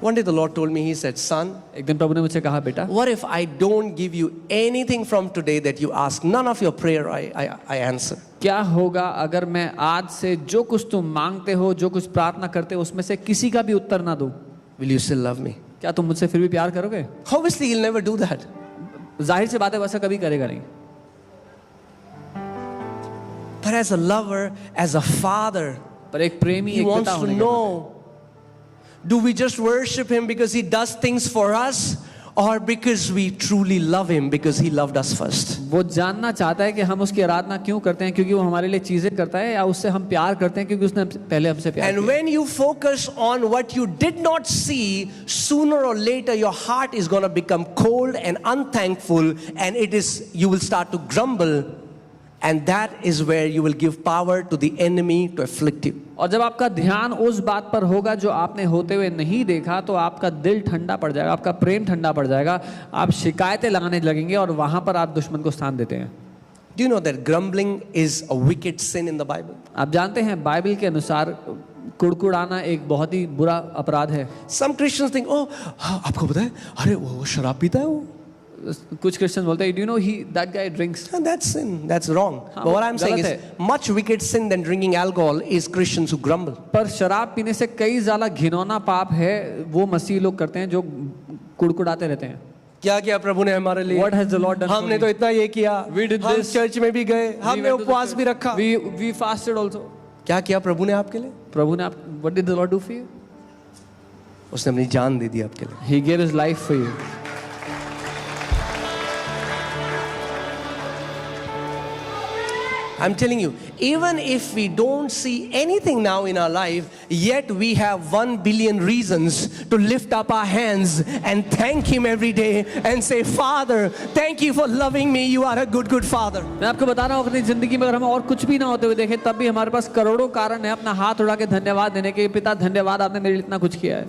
Speaker 1: One day the Lord told me, He said, son,
Speaker 2: एक दिन प्रभु ने मुझसे कहा, बेटा
Speaker 1: what if I don't give you anything from today that you ask? None of your prayer I answer.
Speaker 2: क्या होगा अगर मैं आज से जो कुछ तुम मांगते हो, जो कुछ प्रार्थना करते हो, उसमें से किसी का भी उत्तर ना दूं?
Speaker 1: Will you still love me?
Speaker 2: क्या तुम मुझसे फिर भी प्यार करोगे?
Speaker 1: Obviously, He'll never do that.
Speaker 2: जाहिर सी बात है, वैसा कभी करेगा नहीं।
Speaker 1: But as a lover, as a father,
Speaker 2: पर एक प्रेमी,
Speaker 1: He
Speaker 2: एक
Speaker 1: wants
Speaker 2: पिता
Speaker 1: to
Speaker 2: होने के
Speaker 1: know, do we just worship Him because He does things for us, or because we truly love Him because He loved us first?
Speaker 2: वो जानना चाहता है कि हम उसकी आराधना क्यों करते हैं, क्योंकि वो हमारे लिए चीजें करता है, या उससे हम प्यार करते हैं क्योंकि उसने पहले हमसे प्यार
Speaker 1: And
Speaker 2: किया।
Speaker 1: when you focus on what you did not see, sooner or later your heart is going to become cold and unthankful, and you will start to grumble, and that is where you will give power to the enemy to afflict you.
Speaker 2: और जब आपका ध्यान उस बात पर होगा जो आपने होते हुए नहीं देखा, तो आपका दिल ठंडा पड़ जाएगा, आपका प्रेम ठंडा पड़ जाएगा, आप शिकायतें लगाने लगेंगे, और वहां पर आप दुश्मन को स्थान देते हैं।
Speaker 1: Do you know that grumbling is a wicked sin in the Bible?
Speaker 2: आप जानते हैं बाइबल के अनुसार कुड़कुड़ाना एक बहुत ही बुरा अपराध है।
Speaker 1: Some Christians think, oh, आपको पता है, अरे वो शराब पीता है वो.
Speaker 2: कुछ क्रिश्चियन बोलते हैं, do you know that guy drinks?
Speaker 1: And that's sin. That's wrong.
Speaker 2: हाँ,
Speaker 1: But what I'm saying
Speaker 2: गलत
Speaker 1: is, much wicked sin than drinking alcohol is Christians who grumble.
Speaker 2: पर शराब पीने से कई ज्यादा घिनौना पाप है वो मसीह लोग करते हैं जो कुड़कुड़ाते रहते हैं।
Speaker 1: क्या किया प्रभु ने हमारे लिए?
Speaker 2: What has the Lord done for
Speaker 1: हमने
Speaker 2: me?
Speaker 1: तो इतना ये किया,
Speaker 2: We did
Speaker 1: हम
Speaker 2: this.
Speaker 1: चर्च में भी गए,
Speaker 2: We
Speaker 1: हमने
Speaker 2: went to the
Speaker 1: उपवास भी
Speaker 2: church.
Speaker 1: रखा.
Speaker 2: We fasted also.
Speaker 1: क्या किया प्रभु ने आपके लिए?
Speaker 2: प्रभु ने आप what did the Lord do for you?
Speaker 1: उसने अपनी जान दे दी आपके लिए.
Speaker 2: He gave his life for you.
Speaker 1: I'm telling you, even if we don't see anything now in our life, yet we have 1 billion reasons to lift up our hands and thank Him every day and say, Father, thank you for loving me. You are a good, good Father.
Speaker 2: मैं आपको बता रहा हूँ, अपनी जिंदगी में अगर हमें और कुछ भी ना होते हुए देखें, तब भी हमारे पास करोड़ों कारण है अपना हाथ उठा के धन्यवाद देने के। पिता, धन्यवाद, आपने मेरे लिए इतना कुछ किया है।